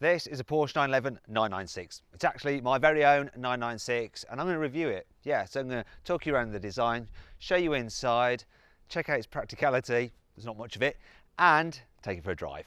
This is a Porsche 911 996. It's actually my very own 996 and I'm going to review it. Yeah, so I'm going to talk you around the design, show you inside, check out its practicality, there's not much of it, and take it for a drive.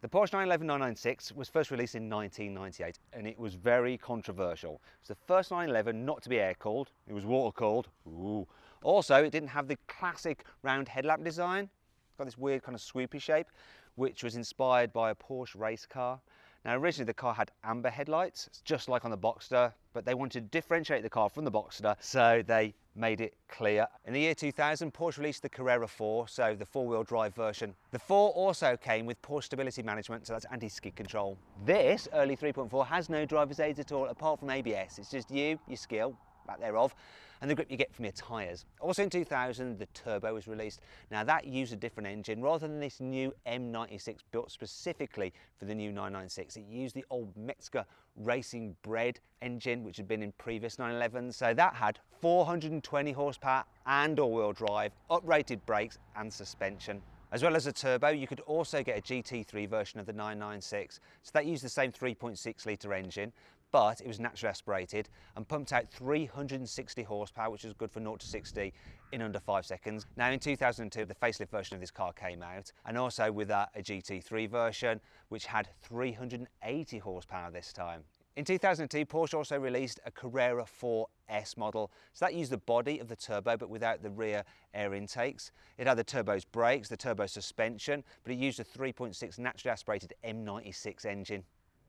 The Porsche 911 996 was first released in 1998 and it was very controversial. It's the first 911 not to be air-cooled, it was water-cooled. Ooh. Also, it didn't have the classic round headlamp design. It's got this weird kind of swoopy shape, which was inspired by a Porsche race car. Now originally the car had amber headlights, just like on the Boxster, but they wanted to differentiate the car from the Boxster, so they made it clear. In the year 2000, Porsche released the Carrera 4, so the four-wheel drive version. The 4 also came with Porsche stability management, so that's anti-skid control. This early 3.4 has no driver's aids at all, apart from ABS. It's just you, your skill, back thereof, and the grip you get from your tyres. Also in 2000, the Turbo was released. Now that used a different engine. Rather than this new M96 built specifically for the new 996, it used the old Metzger racing bred engine, which had been in previous 911s. So that had 420 horsepower and all-wheel drive, uprated brakes and suspension. As well as a turbo, you could also get a GT3 version of the 996. So that used the same 3.6 litre engine, but it was naturally aspirated and pumped out 360 horsepower, which was good for 0 to 60 in under 5 seconds. Now in 2002, the facelift version of this car came out, and also with that a GT3 version, which had 380 horsepower this time. In 2002, Porsche also released a Carrera 4S model. So that used the body of the turbo, but without the rear air intakes. It had the turbo's brakes, the turbo suspension, but it used a 3.6 naturally aspirated M96 engine.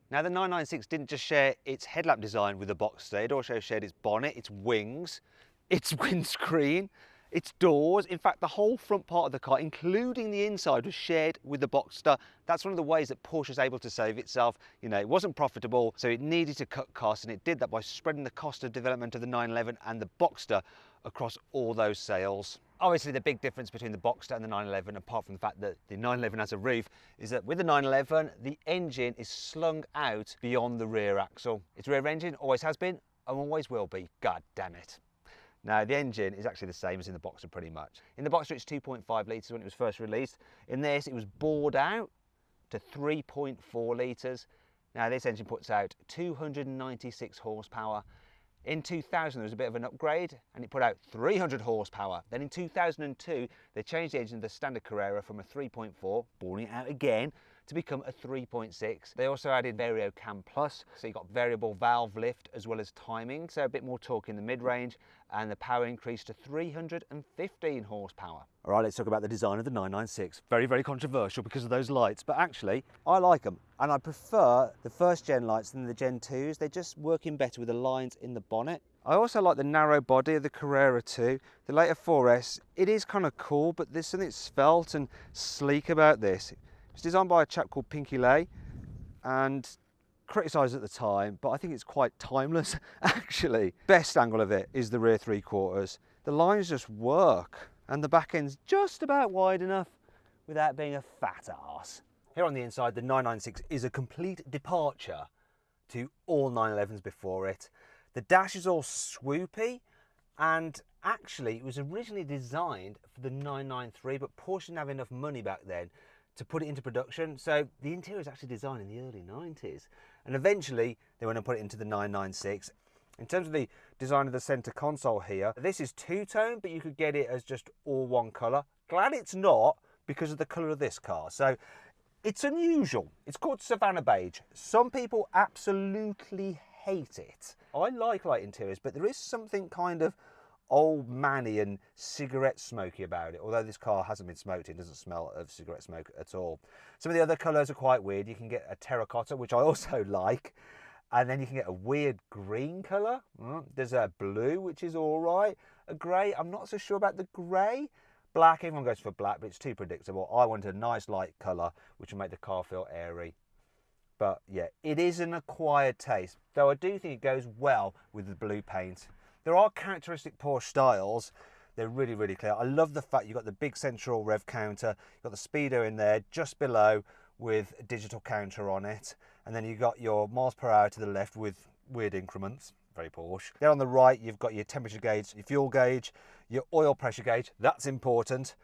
Now the 996 didn't just share its headlamp design with the Boxster, it also shared its bonnet, its wings, its windscreen, its doors. In fact, the whole front part of the car, including the inside, was shared with the Boxster. That's one of the ways that Porsche is able to save itself. You know, it wasn't profitable, so it needed to cut costs, and it did that by spreading the cost of development of the 911 and the Boxster across all those sales. Obviously, the big difference between the Boxster and the 911, apart from the fact that the 911 has a roof, is that with the 911, the engine is slung out beyond the rear axle. Its rear engine always has been and always will be. God damn it. Now, the engine is actually the same as in the Boxster pretty much. In the Boxster, it's 2.5 litres when it was first released. In this, it was bored out to 3.4 litres. Now, this engine puts out 296 horsepower. In 2000, there was a bit of an upgrade and it put out 300 horsepower. Then in 2002, they changed the engine of the standard Carrera from a 3.4, boring it out again, to become a 3.6. They also added Vario Cam Plus, so you got variable valve lift as well as timing, so a bit more torque in the mid-range, and the power increased to 315 horsepower. All right, let's talk about the design of the 996. Very, very controversial because of those lights, but actually, I like them. And I prefer the first gen lights than the Gen 2s. They're just working better with the lines in the bonnet. I also like the narrow body of the Carrera 2. The later 4S, it is kind of cool, but there's something svelte and sleek about this. It's designed by a chap called Pinky Lay and criticised at the time, but I think it's quite timeless actually. Best angle of it is the rear 3/4. The lines just work and the back end's just about wide enough without being a fat arse. Here on the inside, the 996 is a complete departure to all 911s before it. The dash is all swoopy, and actually it was originally designed for the 993, but Porsche didn't have enough money back then to put it into production, so the interior was actually designed in the early 90s, and eventually they went and put it into the 996. In terms of the design of the center console here, this is two-tone, but you could get it as just all one color. Glad it's not, because of the color of this car. So it's unusual. It's called Savannah Beige. Some people absolutely hate it. I like light interiors, but there is something kind of old manny and cigarette smoky about it, although this car hasn't been smoked. It doesn't smell of cigarette smoke at all. Some of the other colours are quite weird. You can get a terracotta, which I also like, and then you can get a weird green colour. There's a blue, which is all right. A grey, I'm not so sure about the grey. Black, everyone goes for black, but it's too predictable. I want a nice light colour, which will make the car feel airy. But yeah, it is an acquired taste, though I do think it goes well with the blue paint. There are characteristic Porsche styles. They're really, really clear. I love the fact you've got the big central rev counter, you've got the speedo in there just below with a digital counter on it, and then you've got your miles per hour to the left with weird increments. Very Porsche. There on the right, you've got your temperature gauge, your fuel gauge, your oil pressure gauge, that's important,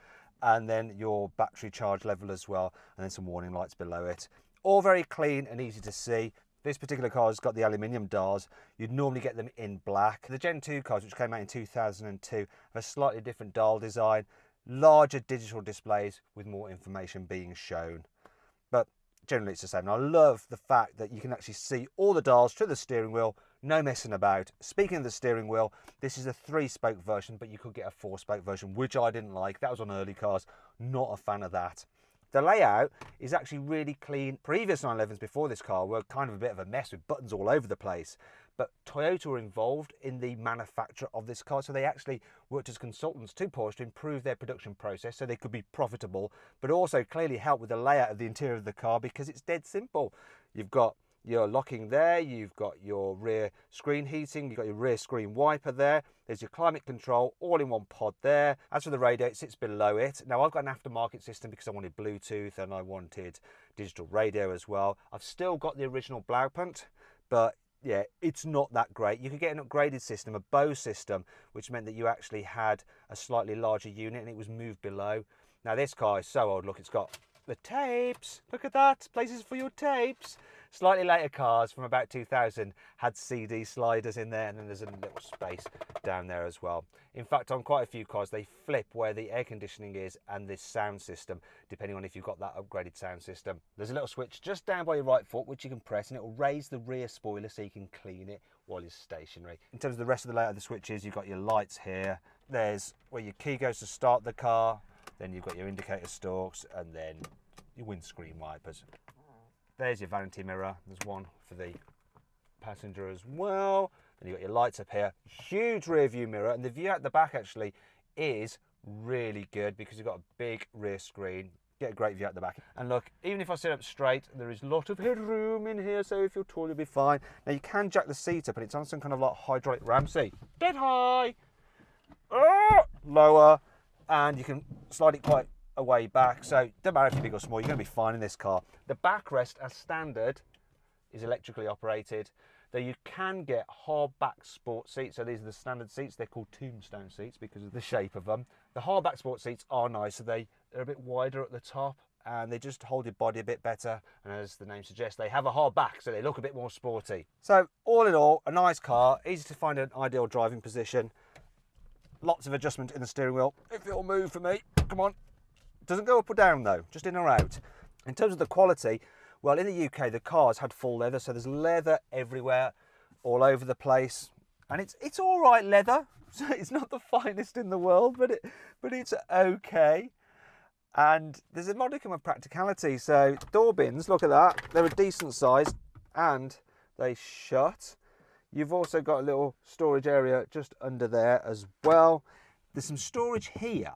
and then your battery charge level as well, and then some warning lights below it. All very clean and easy to see. This particular car has got the aluminium dials. You'd normally get them in black. The Gen 2 cars, which came out in 2002, have a slightly different dial design, larger digital displays with more information being shown. But generally it's the same. And I love the fact that you can actually see all the dials through the steering wheel, no messing about. Speaking of the steering wheel, this is a 3-spoke version, but you could get a 4-spoke version, which I didn't like. That was on early cars. Not a fan of that. The layout is actually really clean. Previous 911s before this car were kind of a bit of a mess with buttons all over the place. But Toyota were involved in the manufacture of this car, so they actually worked as consultants to Porsche to improve their production process so they could be profitable, but also clearly help with the layout of the interior of the car because it's dead simple. You've got your locking there, you've got your rear screen heating, you've got your rear screen wiper there, there's your climate control all in one pod there. As for the radio, it sits below it. Now I've got an aftermarket system because I wanted Bluetooth and I wanted digital radio as well. I've still got the original Blaupunkt, but yeah, it's not that great. You could get an upgraded system, a Bose system, which meant that you actually had a slightly larger unit and it was moved below. Now this car is so old, look, it's got the tapes. Look at that, places for your tapes. Slightly later cars from about 2000 had CD sliders in there, and then there's a little space down there as well. In fact, on quite a few cars, they flip where the air conditioning is and this sound system, depending on if you've got that upgraded sound system. There's a little switch just down by your right foot, which you can press, and it will raise the rear spoiler so you can clean it while it's stationary. In terms of the rest of the layout of the switches, you've got your lights here. There's where your key goes to start the car. Then you've got your indicator stalks and then your windscreen wipers. There's your vanity mirror. There's one for the passenger as well. Then you've got your lights up here. Huge rear view mirror, and the view at the back actually is really good because you've got a big rear screen. Get a great view at the back. And look, even if I sit up straight, there is a lot of headroom in here, so if you're tall, you'll be fine. Now you can jack the seat up, and it's on some kind of like hydraulic ram seat. Dead high, lower, and you can slide it quite a way back, so don't matter if you're big or small, you're going to be fine in this car. The backrest as standard is electrically operated, though you can get hardback sport seats. So these are the standard seats. They're called tombstone seats because of the shape of them. The hardback sport seats are nice, so they're a bit wider at the top and they just hold your body a bit better, and as the name suggests, they have a hard back, so they look a bit more sporty. So all in all, a nice car, easy to find an ideal driving position. Lots of adjustment in the steering wheel. If it'll move for me, come on. Doesn't go up or down though, just in or out. In terms of the quality, well, in the UK the cars had full leather, so there's leather everywhere, all over the place, and it's all right leather. So it's not the finest in the world, but it's okay. And there's a modicum of practicality. So door bins, look at that, they're a decent size and they shut. You've also got a little storage area just under there as well. There's some storage here.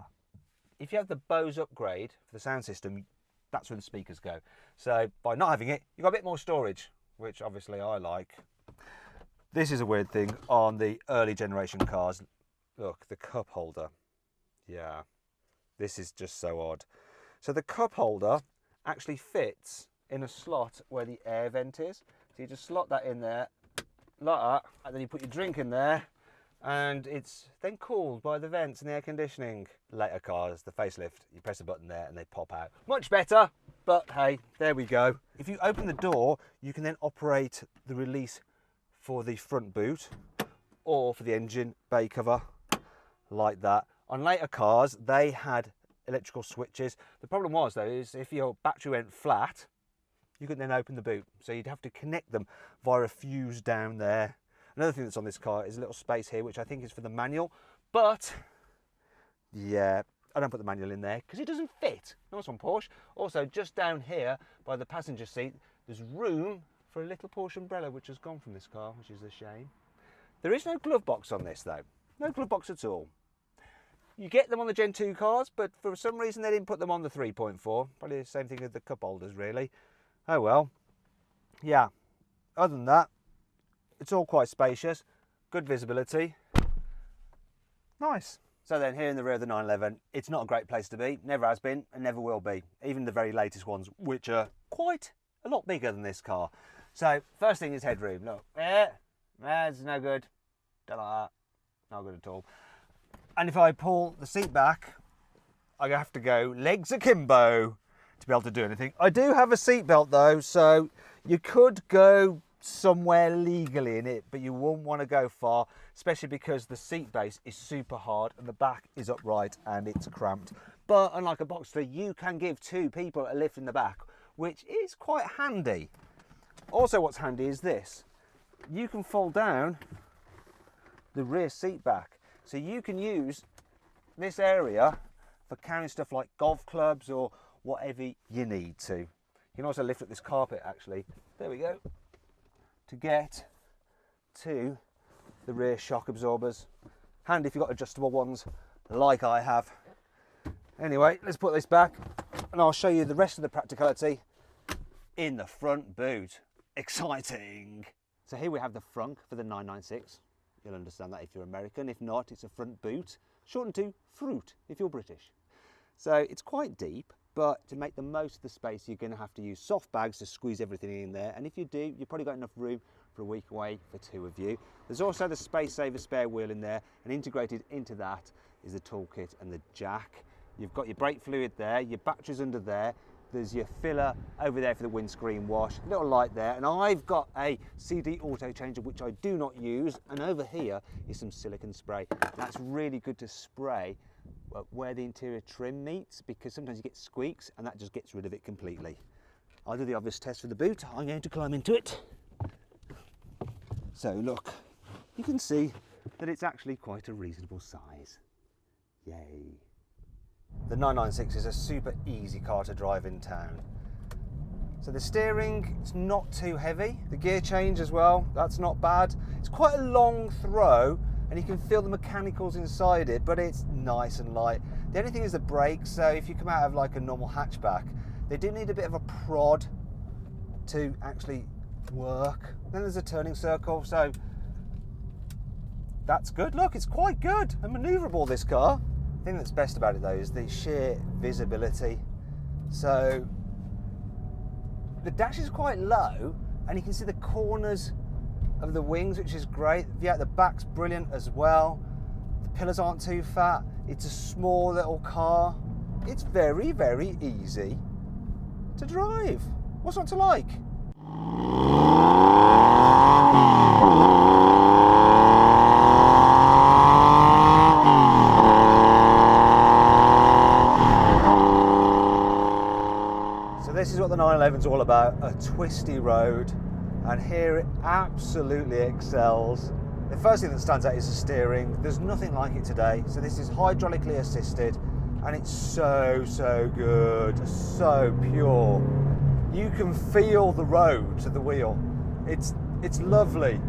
If you have the Bose upgrade for the sound system, that's where the speakers go. So by not having it, you've got a bit more storage, which obviously I like. This is a weird thing on the early generation cars. Look, the cup holder. Yeah, this is just so odd. So the cup holder actually fits in a slot where the air vent is. So you just slot that in there, like that, and then you put your drink in there, and it's then cooled by the vents and the air conditioning. Later cars, the facelift, you press a button there and they pop out. Much better, but hey, there we go. If you open the door, you can then operate the release for the front boot or for the engine bay cover, like that. On later cars, they had electrical switches. The problem was though, is if your battery went flat, you couldn't then open the boot. So you'd have to connect them via a fuse down there. Another thing that's on this car is a little space here, which I think is for the manual, but yeah, I don't put the manual in there because it doesn't fit. Nice one, Porsche. Also, just down here by the passenger seat, there's room for a little Porsche umbrella, which has gone from this car, which is a shame. There is no glove box on this though. No glove box at all. You get them on the Gen 2 cars, but for some reason they didn't put them on the 3.4. Probably the same thing with the cup holders, really. Oh well. Yeah. Other than that, it's all quite spacious, good visibility, nice. So then here in the rear of the 911, it's not a great place to be, never has been and never will be, even the very latest ones, which are quite a lot bigger than this car. So first thing is headroom, look, that's no good, don't like that, not good at all. And if I pull the seat back, I have to go legs akimbo. to be able to do anything. I do have a seat belt though, so you could go somewhere legally in it, but you won't want to go far, especially because the seat base is super hard and the back is upright and it's cramped. But unlike a Boxster, you can give 2 people a lift in the back, which is quite handy. Also, what's handy is this. You can fold down the rear seat back, so you can use this area for carrying stuff like golf clubs or whatever you need to. You can also lift up this carpet, actually. There we go. To get to the rear shock absorbers. Handy if you've got adjustable ones like I have. Anyway, let's put this back and I'll show you the rest of the practicality in the front boot. Exciting! So here we have the frunk for the 996. You'll understand that if you're American. If not, it's a front boot, shortened to fruit if you're British. So it's quite deep, but to make the most of the space, you're going to have to use soft bags to squeeze everything in there. And if you do, you've probably got enough room for a week away for 2 of you. There's also the space saver spare wheel in there, and integrated into that is the toolkit and the jack. You've got your brake fluid there, your batteries under there, there's your filler over there for the windscreen wash, little light there, and I've got a CD auto changer which I do not use, and over here is some silicone spray. That's really good to spray where the interior trim meets, because sometimes you get squeaks and that just gets rid of it completely. I'll do the obvious test for the boot. I'm going to climb into it. So look, you can see that it's actually quite a reasonable size. Yay. The 996 is a super easy car to drive in town. So the steering, it's not too heavy. The gear change as well, that's not bad. It's quite a long throw and you can feel the mechanicals inside it, but it's nice and light. The only thing is the brakes, so if you come out of like a normal hatchback, they do need a bit of a prod to actually work. Then there's a turning circle, so that's good. Look, it's quite good and manoeuvrable, this car. The thing that's best about it though is the sheer visibility. So the dash is quite low and you can see the corners of the wings, which is great. Yeah, the back's brilliant as well. The pillars aren't too fat. It's a small little car. It's very, very easy to drive. What's not to like? This is what the 911 is all about, a twisty road, and here it absolutely excels. The first thing that stands out is the steering. There's nothing like it today. So this is hydraulically assisted and it's so good, so pure. You can feel the road to the wheel. It's lovely.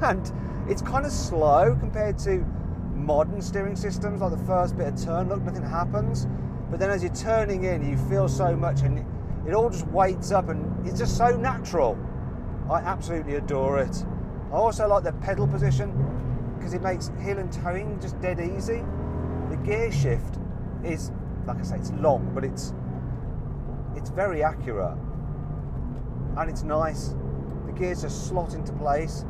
And it's kind of slow compared to modern steering systems, like the first bit of turn, look, nothing happens. But then as you're turning in, you feel so much and it all just weights up and it's just so natural. I absolutely adore it. I also like the pedal position because it makes heel and towing just dead easy. The gear shift is, like I say, it's long, but it's very accurate and it's nice. The gears just slot into place.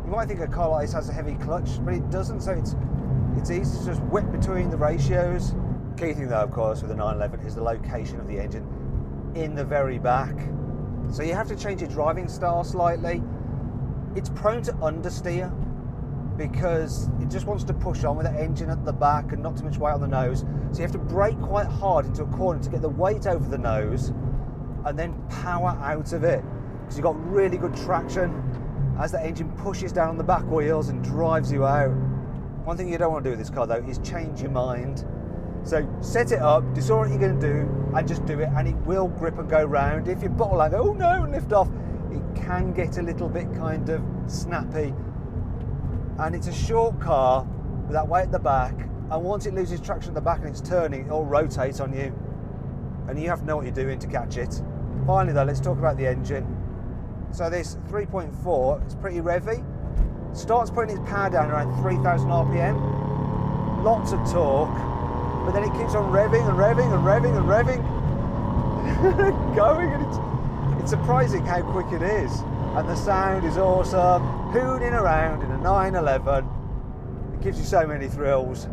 You might think a car like this has a heavy clutch, but it doesn't, so it's easy to just whip between the ratios. Key thing though, of course, with the 911 is the location of the engine in the very back. So you have to change your driving style slightly. It's prone to understeer because it just wants to push on with the engine at the back and not too much weight on the nose. So you have to brake quite hard into a corner to get the weight over the nose and then power out of it, because you've got really good traction as the engine pushes down on the back wheels and drives you out. One thing you don't want to do with this car though is change your mind. So set it up, decide what you're going to do, and just do it, and it will grip and go round. If you bottle and go, oh no, and lift off, it can get a little bit kind of snappy. And it's a short car with that weight at the back, and once it loses traction at the back and it's turning, it'll rotate on you, and you have to know what you're doing to catch it. Finally though, let's talk about the engine. So this 3.4, it's pretty revvy. Starts putting its power down around 3,000 RPM. Lots of torque. But then it keeps on revving and revving and revving and revving going, and it's surprising how quick it is. And the sound is awesome, hooning around in a 911. It gives you so many thrills.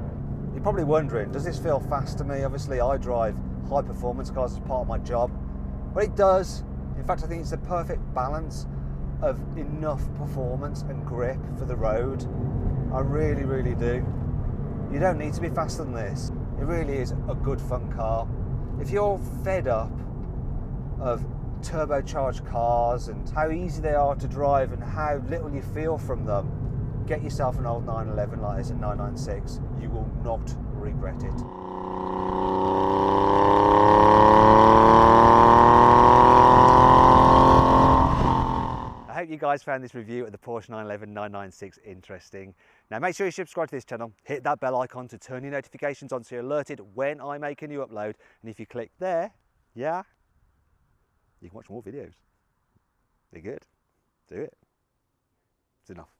You're probably wondering, does this feel fast to me? Obviously I drive high performance cars as part of my job, but it does. In fact, I think it's the perfect balance of enough performance and grip for the road. I really, really do. You don't need to be faster than this. It really is a good fun car. If you're fed up of turbocharged cars and how easy they are to drive and how little you feel from them, get yourself an old 911 like this, a 996. You will not regret it. I hope you guys found this review of the Porsche 911 996 interesting. Now make sure you subscribe to this channel, hit that bell icon to turn your notifications on so you're alerted when I make a new upload, and if you click there, yeah, you can watch more videos. They're good. Do it. It's enough.